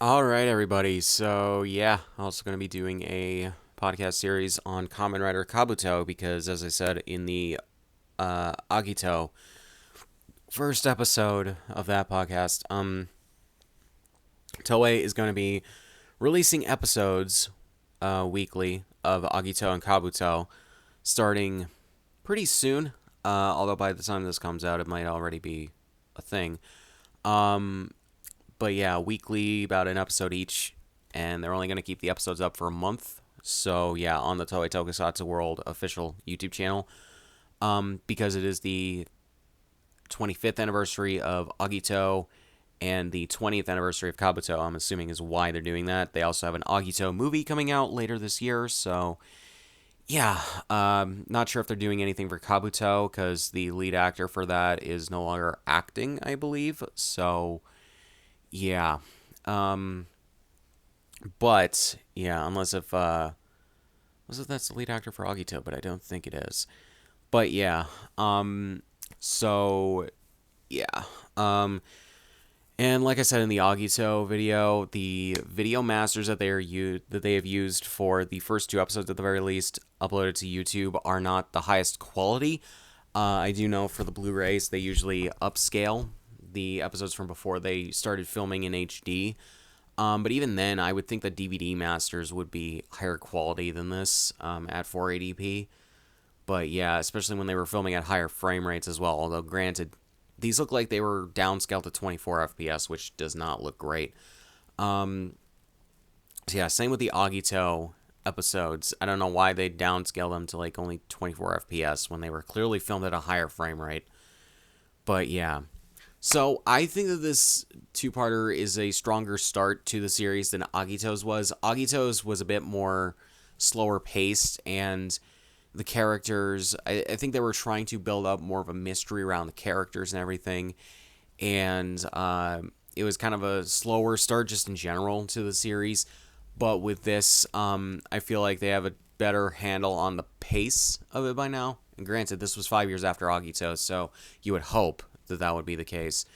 All right, everybody. So, yeah, also going to be doing a podcast series on Kamen Rider Kabuto because, as I said in the Agito first episode of that podcast, Toei is going to be releasing episodes weekly of Agito and Kabuto starting pretty soon. Although by the time this comes out, it might already be a thing. Um, But yeah, weekly, about an episode each, and they're only going to keep the episodes up for a month. So yeah, on the Toei Tokusatsu World official YouTube channel, because it is the 25th anniversary of Agito and the 20th anniversary of Kabuto, I'm assuming is why they're doing that. They also have an Agito movie coming out later this year, so yeah, not sure if they're doing anything for Kabuto because the lead actor for that is no longer acting, I believe. So yeah, um, but yeah, unless if that's the lead actor for Agito, but I don't think it is. But yeah, so yeah, um, and like I said in the Agito video, the video masters that they have used for the first two episodes at the very least uploaded to YouTube are not the highest quality. I do know for the Blu-rays they usually upscale the episodes from before they started filming in HD. But even then, I would think the DVD masters would be higher quality than this at 480p. But yeah, especially when they were filming at higher frame rates as well. Although, granted, these look like they were downscaled to 24 FPS, which does not look great. Um, so yeah, same with the Agito episodes. I don't know why they downscaled them to like only 24 FPS when they were clearly filmed at a higher frame rate. But yeah. So I think that this two-parter is a stronger start to the series than Agito's was. Agito's was a bit more slower paced, and the characters, I think they were trying to build up more of a mystery around the characters and everything, and it was kind of a slower start just in general to the series. But with this, I feel like they have a better handle on the pace of it by now. And granted, this was 5 years after Agito, so you would hope that that would be the case.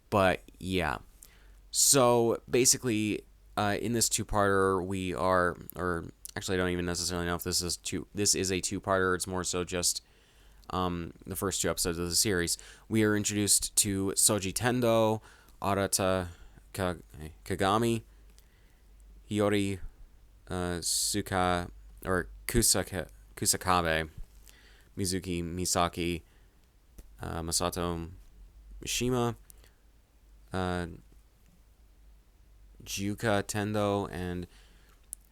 But yeah. So basically, in this two-parter, we are, or actually, I don't even necessarily know if this is two. This is a two-parter. It's more so just the first two episodes of the series. We are introduced to Soji Tendo, Arata Kagami, Hiyori Suka or Kusakabe, Mizuki Misaki, Masato Mishima, uh, Jiuka Tendo, and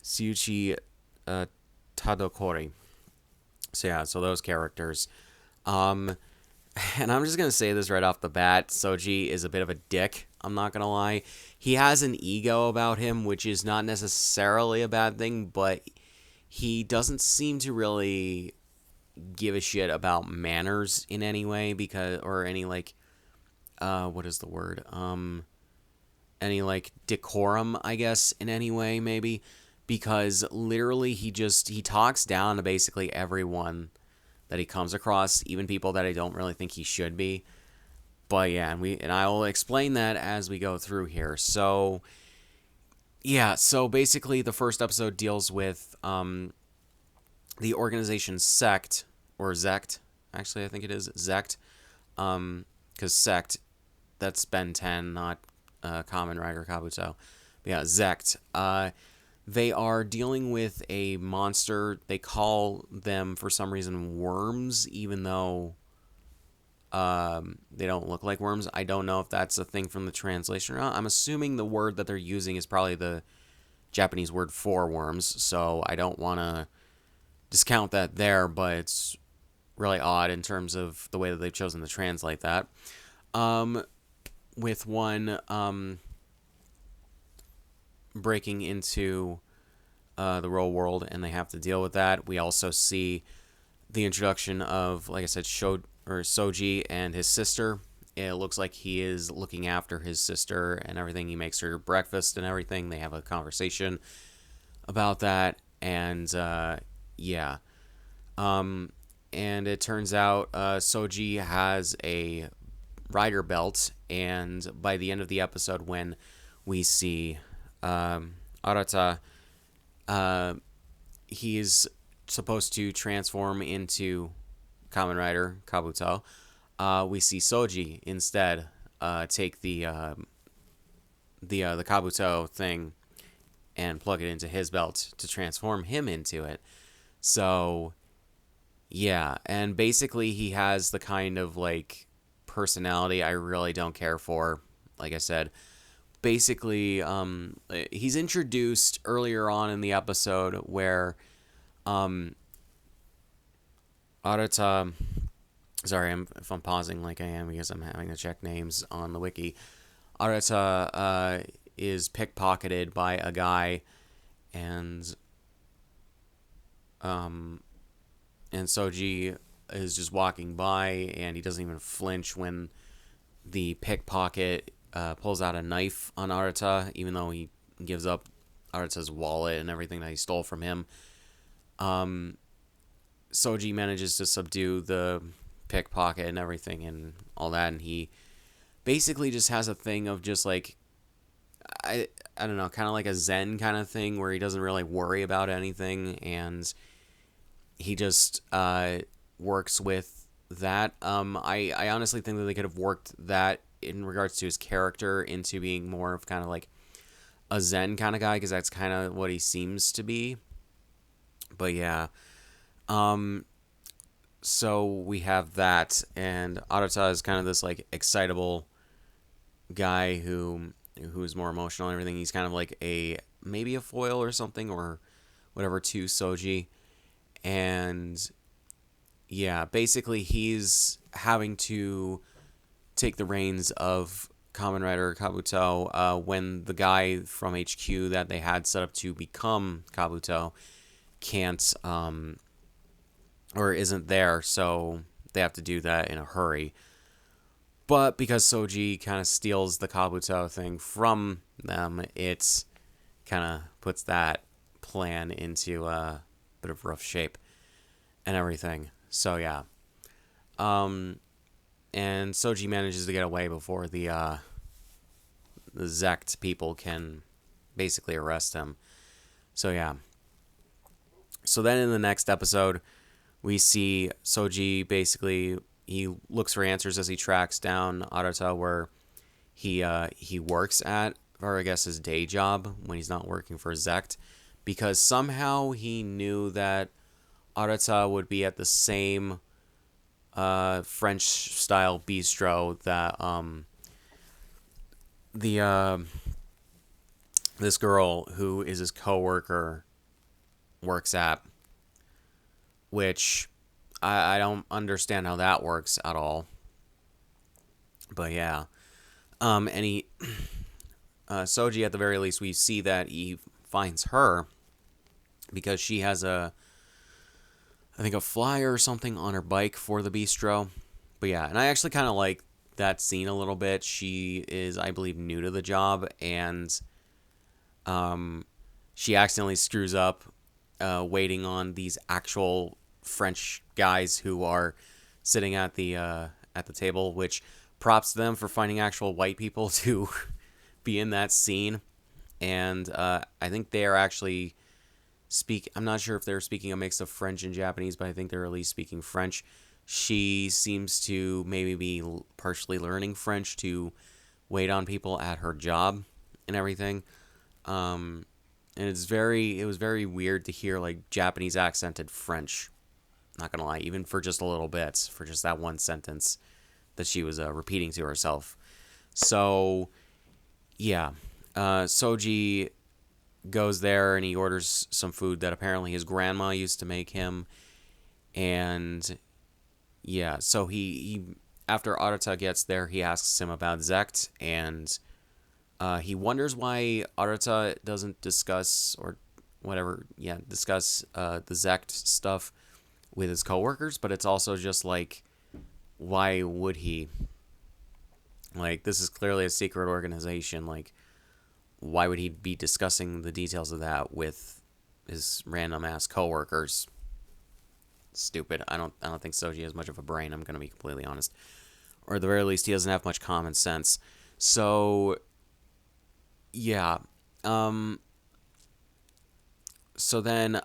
Tsuchi Tadokori. So yeah, so those characters. Um, and I'm just gonna say this right off the bat: Soji is a bit of a dick. I'm not gonna lie. He has an ego about him, which is not necessarily a bad thing, but he doesn't seem to really give a shit about manners in any way because or any like what is the word any like decorum, I guess, in any way, maybe, because literally he talks down to basically everyone that he comes across, even people that I don't really think he should be. But yeah, and I will explain that as we go through here. So yeah, so basically the first episode deals with the organization Sect, or Zect, actually I think it is Zect, because Sect, that's Ben 10, not Kamen Rider Kabuto. But yeah, Zect. They are dealing with a monster. They call them, for some reason, worms, even though they don't look like worms. I don't know if that's a thing from the translation or not. I'm assuming the word that they're using is probably the Japanese word for worms, so I don't want to discount that there, but it's really odd in terms of the way that they've chosen to translate that. With one breaking into the real world, and they have to deal with that. We also see the introduction of, like I said, Soji and his sister. It looks like he is looking after his sister and everything. He makes her breakfast and everything. They have a conversation about that, and yeah. And it turns out Soji has a rider belt, and by the end of the episode, when we see Arata, uh, he's supposed to transform into Kamen Rider Kabuto. We see Soji instead take the Kabuto thing and plug it into his belt to transform him into it. So yeah, and basically he has the kind of like personality I really don't care for. Like I said, basically, he's introduced earlier on in the episode where um, Arata. Sorry, if I'm pausing like I am because I'm having to check names on the wiki. Arata is pickpocketed by a guy, and um, and Soji is just walking by, and he doesn't even flinch when the pickpocket pulls out a knife on Arata, even though he gives up Arata's wallet and everything that he stole from him. Soji manages to subdue the pickpocket and everything and all that, and he basically just has a thing of just like I don't know, kind of like a Zen kind of thing where he doesn't really worry about anything, and he just works with that. I honestly think that they could have worked that in regards to his character into being more of kind of like a Zen kind of guy, because that's kind of what he seems to be. But yeah, so we have that, and Arata is kind of this like excitable guy who's more emotional and everything. He's kind of like maybe a foil or something or whatever to Soji, and yeah, basically he's having to take the reins of Kamen Rider Kabuto when the guy from HQ that they had set up to become Kabuto can't or isn't there, so they have to do that in a hurry. But because Soji kind of steals the Kabuto thing from them, it kind of puts that plan into a bit of rough shape and everything. So yeah. And Soji manages to get away before the Zect people can basically arrest him. So yeah. So then in the next episode, we see Soji basically he looks for answers as he tracks down Arata where he works at, or I guess his day job when he's not working for Zect, because somehow he knew that Arata would be at the same French style bistro that the this girl who is his coworker works at, which I don't understand how that works at all. But yeah, and he Soji at the very least we see that he finds her because she has I think a flyer or something on her bike for the bistro. But yeah, and I actually kind of like that scene a little bit. She is, I believe, new to the job, and she accidentally screws up waiting on these actual French guys who are sitting at the table, which props to them for finding actual white people to be in that scene. And I think they are actually I'm not sure if they're speaking a mix of French and Japanese, but I think they're at least speaking French. She seems to maybe be partially learning French to wait on people at her job and everything. And it was very weird to hear like Japanese accented French. Not gonna lie, even for just a little bit, for just that one sentence that she was repeating to herself. So yeah, Soji goes there and he orders some food that apparently his grandma used to make him, and yeah, so he after Arata gets there, he asks him about Zect, and he wonders why Arata doesn't discuss or discuss the Zect stuff with his coworkers, but it's also just like, why would he? Like, this is clearly a secret organization. Like, why would he be discussing the details of that with his random ass coworkers? Stupid. I don't think Soji has much of a brain, I'm gonna be completely honest. Or at the very least, he doesn't have much common sense. So yeah. Um, so then,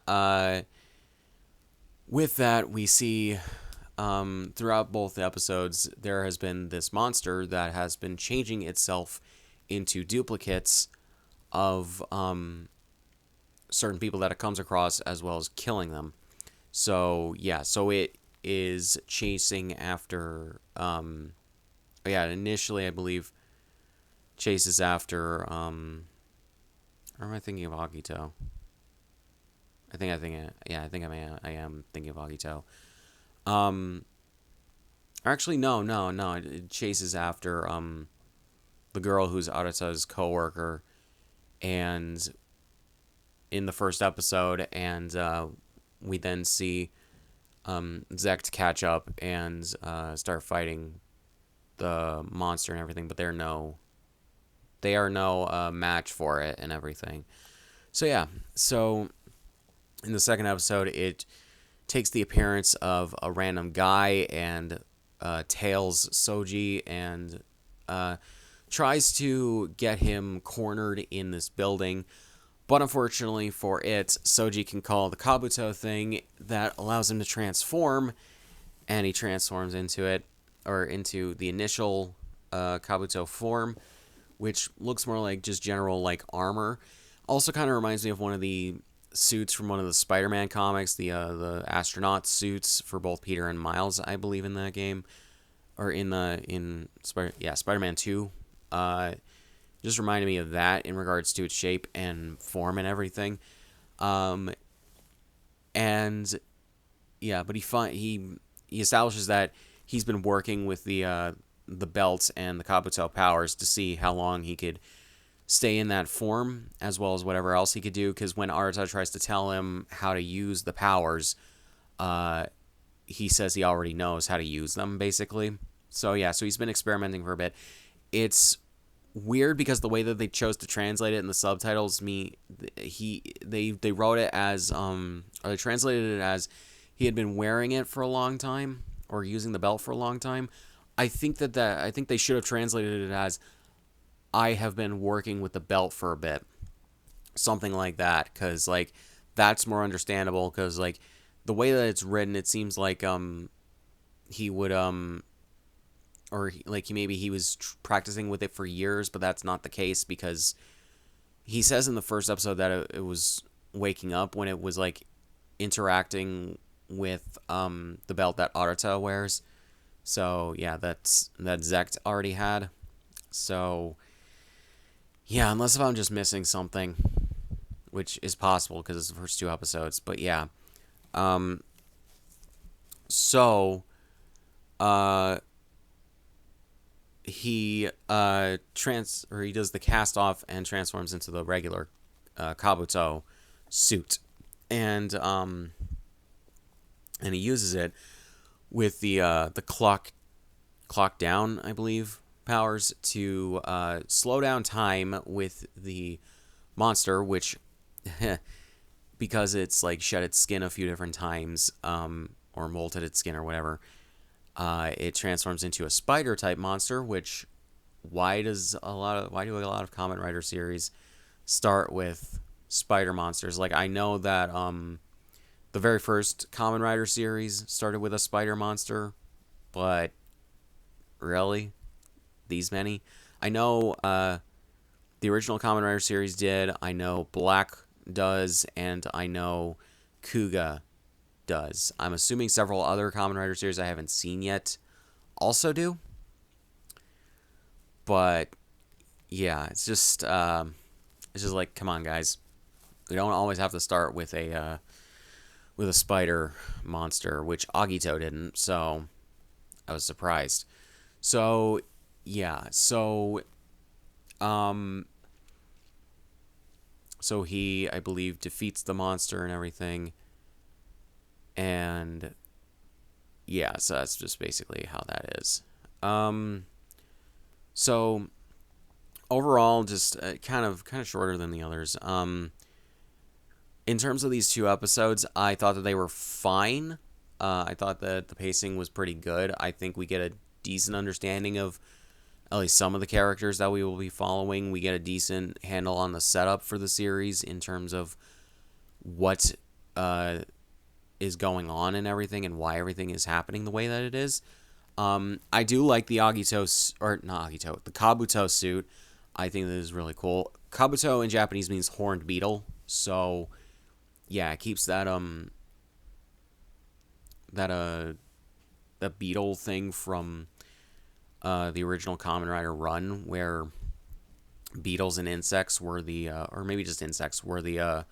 with that, we see throughout both episodes, there has been this monster that has been changing itself into duplicates of certain people that it comes across, as well as killing them. So yeah, so it is chasing after. Yeah, initially I believe chases after. Or am I thinking of Agito? I think I am thinking of Agito. Um, Actually, no. It chases after the girl who's Arata's coworker, and in the first episode, and we then see Zekt catch up and start fighting the monster and everything, but they are no match for it and everything. So yeah, so in the second episode, it takes the appearance of a random guy and tails Soji and tries to get him cornered in this building. But unfortunately for it, Soji can call the Kabuto thing that allows him to transform, and he transforms into it, or into the initial Kabuto form, which looks more like just general like armor. Also kind of reminds me of one of the suits from one of the Spider-Man comics, the astronaut suits for both Peter and Miles, I believe, in that game, or Spider-Man 2. Just reminded me of that in regards to its shape and form and everything. And yeah, but he establishes that he's been working with the belt and the Kabuto powers to see how long he could stay in that form, as well as whatever else he could do. Because when Arata tries to tell him how to use the powers, he says he already knows how to use them, basically. So yeah, so he's been experimenting for a bit. It's weird because the way that they chose to translate it in the subtitles, they wrote it as or they translated it as he had been wearing it for a long time, or using the belt for a long time. I think I think they should have translated it as I have been working with the belt for a bit, something like that, because like that's more understandable. Because like the way that it's written, it seems like he would maybe he was practicing with it for years, but that's not the case, because he says in the first episode that it was waking up when it was like interacting with the belt that Arata wears. So yeah, that Zekt already had. So yeah, unless if I'm just missing something, which is possible because it's the first two episodes. But yeah, so uh he he does the cast off and transforms into the regular Kabuto suit, and he uses it with the clock down, I believe, powers to slow down time with the monster, which because it's like shed its skin a few different times, or molted its skin or whatever, it transforms into a spider type monster. Which why do a lot of Kamen Rider series start with spider monsters? Like I know that the very first Kamen Rider series started with a spider monster, but really, these many? I know the original Kamen Rider series did. I know Black does, and I know Kuga does. I'm assuming several other Kamen Rider series I haven't seen yet also do. But yeah, it's just like, come on, guys. We don't always have to start with a spider monster, which Agito didn't. So I was surprised. So yeah, so he, I believe, defeats the monster and everything. And yeah, so that's just basically how that is. So overall, just kind of shorter than the others. In terms of these two episodes, I thought that they were fine. I thought that the pacing was pretty good. I think we get a decent understanding of at least some of the characters that we will be following. We get a decent handle on the setup for the series in terms of what is going on and everything, and why everything is happening the way that it is. I do like the Agito, or not Agito, the Kabuto suit. I think that is really cool. Kabuto in Japanese means horned beetle, so yeah, it keeps that that beetle thing from the original Kamen Rider run, where beetles and insects were the, or maybe just insects were the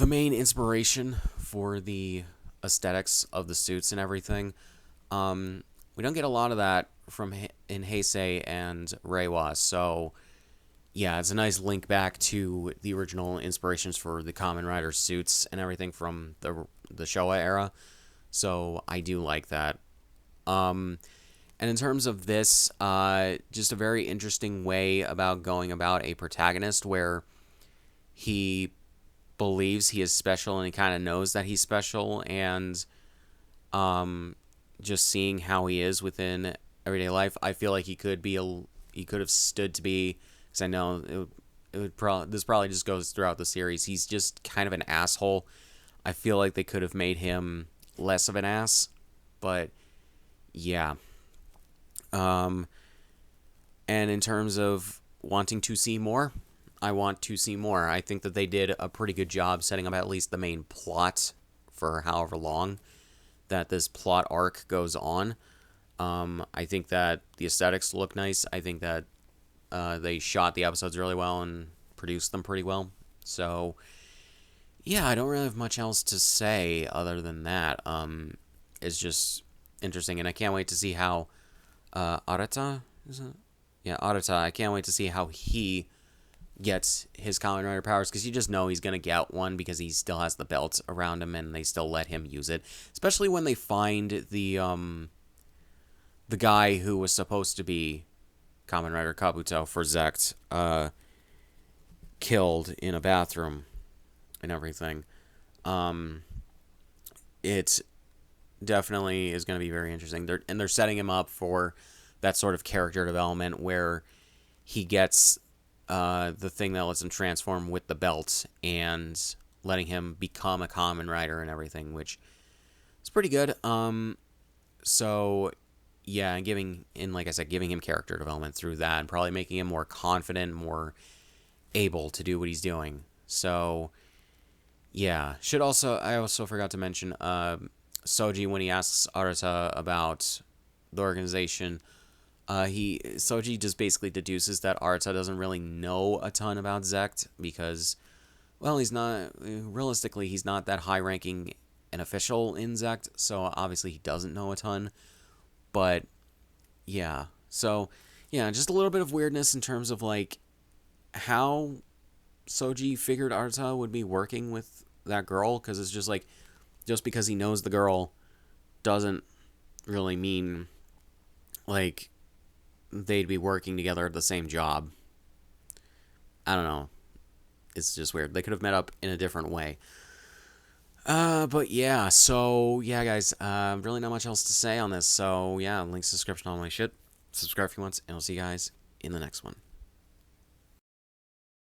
main inspiration for the aesthetics of the suits and everything. We don't get a lot of that from in Heisei and Reiwa, so yeah, it's a nice link back to the original inspirations for the Kamen Rider suits and everything from the Showa era. So I do like that. And in terms of this, just a very interesting way about going about a protagonist where he believes he is special and he kind of knows that he's special, and just seeing how he is within everyday life, I feel like he could have stood to be, because I know this probably just goes throughout the series. He's just kind of an asshole. I feel like they could have made him less of an ass, but yeah. And in terms of wanting to see more, I want to see more. I think that they did a pretty good job setting up at least the main plot for however long that this plot arc goes on. I think that the aesthetics look nice. I think that they shot the episodes really well and produced them pretty well. So, yeah, I don't really have much else to say other than that. It's just interesting, and I can't wait to see how Arata, is it? Yeah, Arata. I can't wait to see how he gets his Kamen Rider powers, because you just know he's going to get one because he still has the belt around him and they still let him use it. Especially when they find the guy who was supposed to be Kamen Rider Kabuto for Zect killed in a bathroom and everything. It definitely is going to be very interesting. They're setting him up for that sort of character development where he gets the thing that lets him transform with the belt and letting him become a Kamen Rider and everything, which is pretty good. So yeah, and like I said, giving him character development through that, and probably making him more confident, more able to do what he's doing. So yeah, I also forgot to mention Soji, when he asks Arata about the organization, Soji just basically deduces that Arata doesn't really know a ton about Zect because, well, he's not that high-ranking an official in Zect, so obviously he doesn't know a ton. But yeah, so yeah, just a little bit of weirdness in terms of like how Soji figured Arata would be working with that girl, because it's just like, just because he knows the girl doesn't really mean like they'd be working together at the same job. I don't know. It's just weird. They could have met up in a different way. But yeah, so yeah, guys, really not much else to say on this. So yeah, links, description, all my shit. Subscribe if you want, and I'll see you guys in the next one.